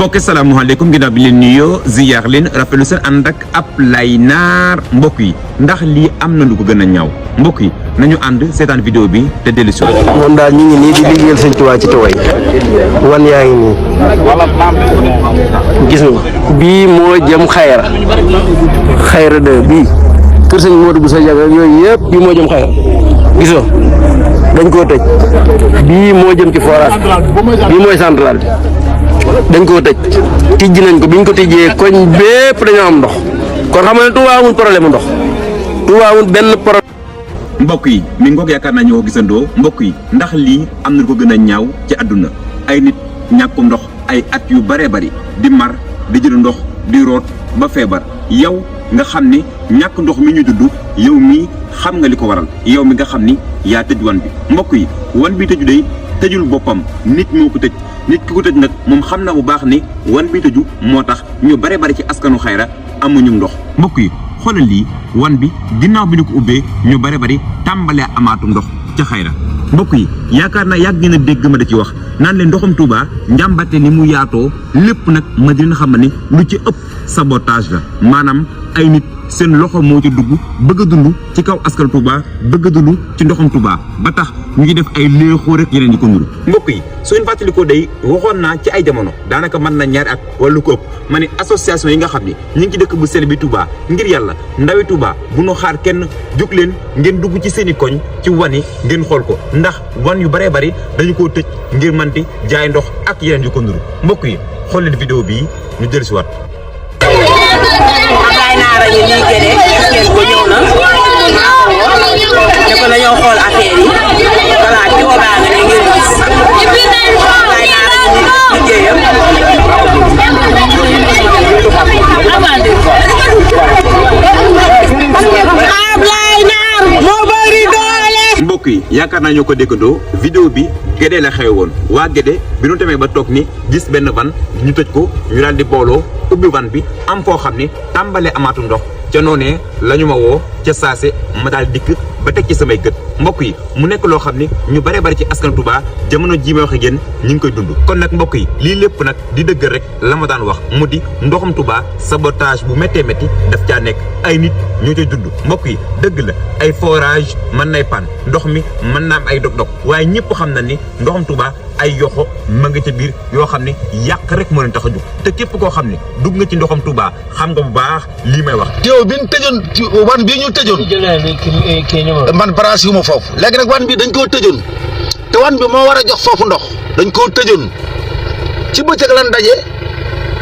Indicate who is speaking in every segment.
Speaker 1: mbokk salaamaaleykum ginnaaw bi leen nuyoo ziyaar leen rafetlu seen ànd ak Ablaye Nar mbokk yi ndax lii am na lu ko gën a ñaaw mbokk yi nañu ànd seetaan vidéo bi te dellu si.
Speaker 2: moom daal ñu ngi nii di liggéeyal Sëñ Tuubaa ci Taway wan yaa ngi nii gis nga bii moo jëm xayra de bii kër sëñ Modou Bousso Diaga yooyu yëpp bii moo jëm xayra gisoo dañ koo tëj bii moo jëm ci forage bii mooy central bi dañ koo tëj tijji nañ ko biñ ko tijjee koñ bépp dañoo am ndox kon xam nga ne Touba amul problème ndox Touba amul benn problème.
Speaker 1: mbokk yi mi ngoog yaakaar naa ñoo ko gisandoo mbokk yi ndax lii am na lu ko gën a ñaaw ci àdduna ay nit ñàkkum ndox ay at yu bëree bëri di mar di jël ndox di root ba feebar yow nga xam ni ñàkk ndox mi ñu dudd yow mii xam nga li ko waral yow mi nga xam ni yaa tëj wan bi mbokk yi wan bi tëju day tëjul boppam nit moo ko tëj nit ki ko tëj nag moom xam na bu baax ni wan bi tëju moo tax ñu bare bari ci askanu xayra amuñu ndox mbokk yi xoolal lii wan bi ginnaaw bi ñu ko ubbee ñu bare bari tàmbalee amaatu ndox ca xayra mbokk yi yaakaar naa yàgg ngeen a dégg ma da ci wax naan leen ndoxum Touba njàmbate ni mu yaatoo lépp nag ma di leen xam ne lu ci ëpp sabotage la maanaam ay nit seen loxo moo ci dugg bëgg a dund ci kaw askan Touba bëgg a dund ci ndoxum Touba ba tax ñu ngi def ay léexoo rek yeneen yi ko nuru mbokk yi su ngeen fàttalikoo day waxoon naa ci ay jamono daanaka mën na ñaari at wala lu ko ëpp ma ne association yi nga xam ne ñu ngi ci dëkk bu sell bi Touba ngir yàlla ndawi Touba bu nu xaar kenn jóg leen ngeen dugg ci seen i koñ ci wani ngeen xool ko ndax wan yu bëree bëri dañu koo tëj ngir manti jaay ndox ak yeneen yu ko nuru mbokk yi xool leen vidéo bii ñu jël si waat.
Speaker 3: Ablaye Nar a ngi nii Guédé gis ngeen ko ñëw na ne ko dañoo xool affaire yi voilà ci baa nga ne ngeen gis Ablaye Nar a ngi nii liggéeyam Ablaye Nar moo bëri doole.
Speaker 1: mbokk yi yaakaar naa ñoo ko déggandoo vidéo bi Guédé la xewe woon waa Guédé bi ñu demee ba toog ni gis benn van ñu tëj ko ñu daal di booloo ubbi van bi am foo xam ni tàmbalee amaatu ndox ca noonee la ñu ma woo ca saase ma daal dikk ba teg ci samay gët mbokk yi mu nekk loo xam ni ñu bare bari ci askan Touba jamono ji may wax ak yéen ñu ngi koy dund kon nag mbokk yi lii lépp nag di dëgg rek la ma daan wax mu di ndoxum Touba sabotage bu méttee métti daf caa nekk ay nit ñoo cay dund mbokk yi dëgg la ay forage mën nay pan ndox mi mën naa am ay dog-dog waaye ñëpp xam na ni ndoxum Touba ay yoxo ma nga ca biir yoo xam ne yàq rek moo leen tax a jóg te képp koo xam ne dugg nga ci ndoxam Touba xam nga bu baax lii may wax.
Speaker 4: yow bi ñu tëjoon wan bii ñu tëjoon man branche yu ma foofu léegi nag wan bi dañ koo tëjoon te wan bi moo war a jox foofu ndox dañ koo tëjoon ci bëccëg lan daje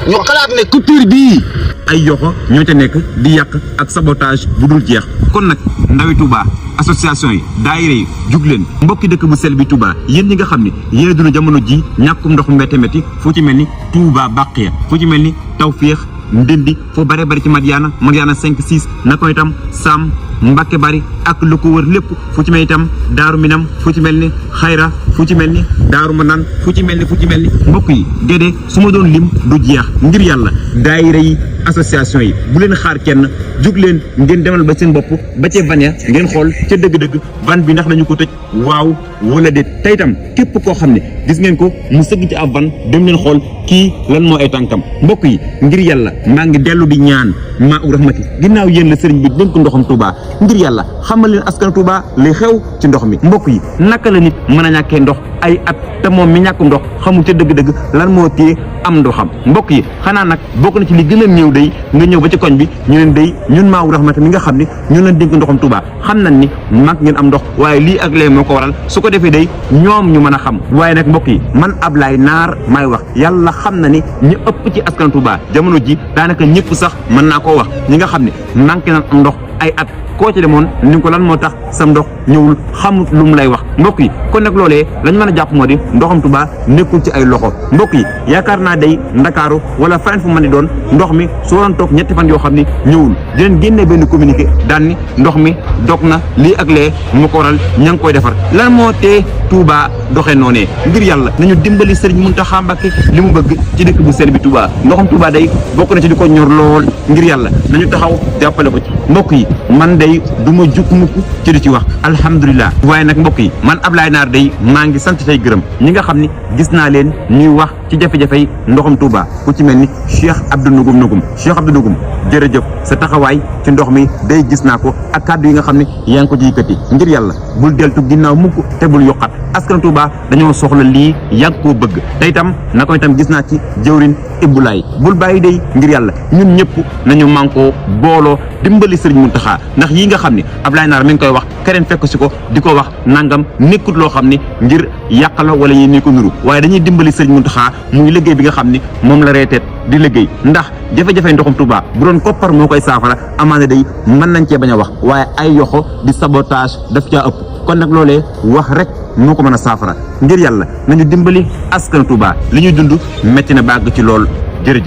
Speaker 4: ñu xalaat ne coupure bii.
Speaker 1: ay yoxo ñoo ca nekk di yàq ak sabotage bu dul jeex kon nag ndawi Touba association yi daayira yi jug leen mbokki dëkk bu sell bi Touba yéen ñi nga xam ne yéen duna jamono ji ñàkkum ndox mu métti métti fu ci mel ni Touba Baqiya fu ci mel ni Tawféex Ndindi foo bare bari ci Madiana 5-6 na ko itam Sam Mbacke bari ak lu ko wër lépp fu ci mel itam Daaru Minam fu ci mel ni Xayra fu ci mel ni Daaru Manaan fu ci mel ni mbokk yi Guédé su ma doon lim du jeex ngir yàlla daayira yi association yi bu leen xaar kenn jug leen ngeen demal ba seen bopp ba ca van ya ngeen xool ca dëgg-dëgg van bi ndax nañu ko tëj waaw wala déet tey itam képp koo xam ne gis ngeen ko mu sëgg ci ab van dem leen xool kii lan moo ay tànkam mbokk yi ngir yàlla maa ngi dellu di ñaan maa u rahmati ginnaaw yéen la sëriñ bi dénk ndoxam Touba ngir yàlla xamal leen askan Touba li xew ci ndox mi mbokk yi naka la nit mën a ñàkkee ndox ay at te moom mi ñàkkum ndox xamul ca dëgg-dëgg lan moo téye am ndoxam mbokk yi xanaa nag bokk na ci li gën a néew day nga ñëw ba ci koñ bi ñu leen day ñun maa u rahmati mi nga xam ne ñun leen dénk ndoxam Touba xam nañ ni mag ngeen am ndox waaye lii ak lee moo ko waral su ko defee day ñoom ñu mën a xam waaye nag mbokk yi man Ablaye Nar maay wax yàlla xam na ni ñu ëpp ci askan Touba jamono ji daanaka ñëpp sax mën naa koo wax ñi nga xam ne manqué nañ am ndox ay at koo ci demoon ni ko lan moo tax sam ndox ñëwul xamut lu mu lay wax mbokk yi kon nag loolee lañ mën a jàpp moo di ndoxam Touba nekkul ci ay loxo mbokk yi yaakaar naa day Ndakaaru wala feneen fu mën di doon ndox mi soo doon toog ñetti fan yoo xam ni ñëwul di leen génne benn communiqué daan ni ndox mi dog na lii ak lee mu ko waral ña ngi koy defar lan moo tee Touba doxee noonee ngir yàlla nañu dimbali Serigne Mountakha Mbacké li mu bëgg ci dëkk bu sell bi Touba ndoxam Touba day bokk na ci di ko ñor lool ngir yàlla nañu taxaw jàppale ko ci mbokk yi man day du ma jukk mukk ci di ci wax alhamdulilah waaye nag mbokk yi man Ablaye Nar day maa ngi sant tey gërëm ñi nga xam ni gis naa leen ñuy wax ci jafe-jafey ndoxum Touba ku ci mel ni Cheikh Abdou Nougoum Cheikh Abdou Nougoum jërëjëf sa taxawaay ci ndox mi day gis naa ko ak kàddu yi nga xam ne yaa ngi ko ci yëkkati ngir yàlla bul deltu ginnaaw mukk te bul yokkat askan Touba dañoo soxla lii yàgg koo bëgg te itam na ko itam gis naa ci jëwrin Ibulaay bul bàyyi day ngir yàlla ñun ñëpp nañu mànkoo booloo dimbali Serigne Mountakha ndax yi nga xam ne Ablaye Naar mi ngi koy wax keneen fekk si ko di ko wax nangam nekkut loo xam ne ngir yàq la wala yéen ni ko nuru waaye dañuy dimbali Serigne Mountakha muy liggéey bi nga xam ne moom la reeteet di liggéey ndax jafe-jafe ndoxum Touba bu doon koppar moo koy saafara amaana day mën nañ cee bañ a wax waaye ay yoxo di sabotage daf caa ëpp kon nag loolee wax rek moo ko mën a saafara ngir yàlla nañu dimbali askan Touba li ñuy dund metti na bàgg ci lool jërëjëf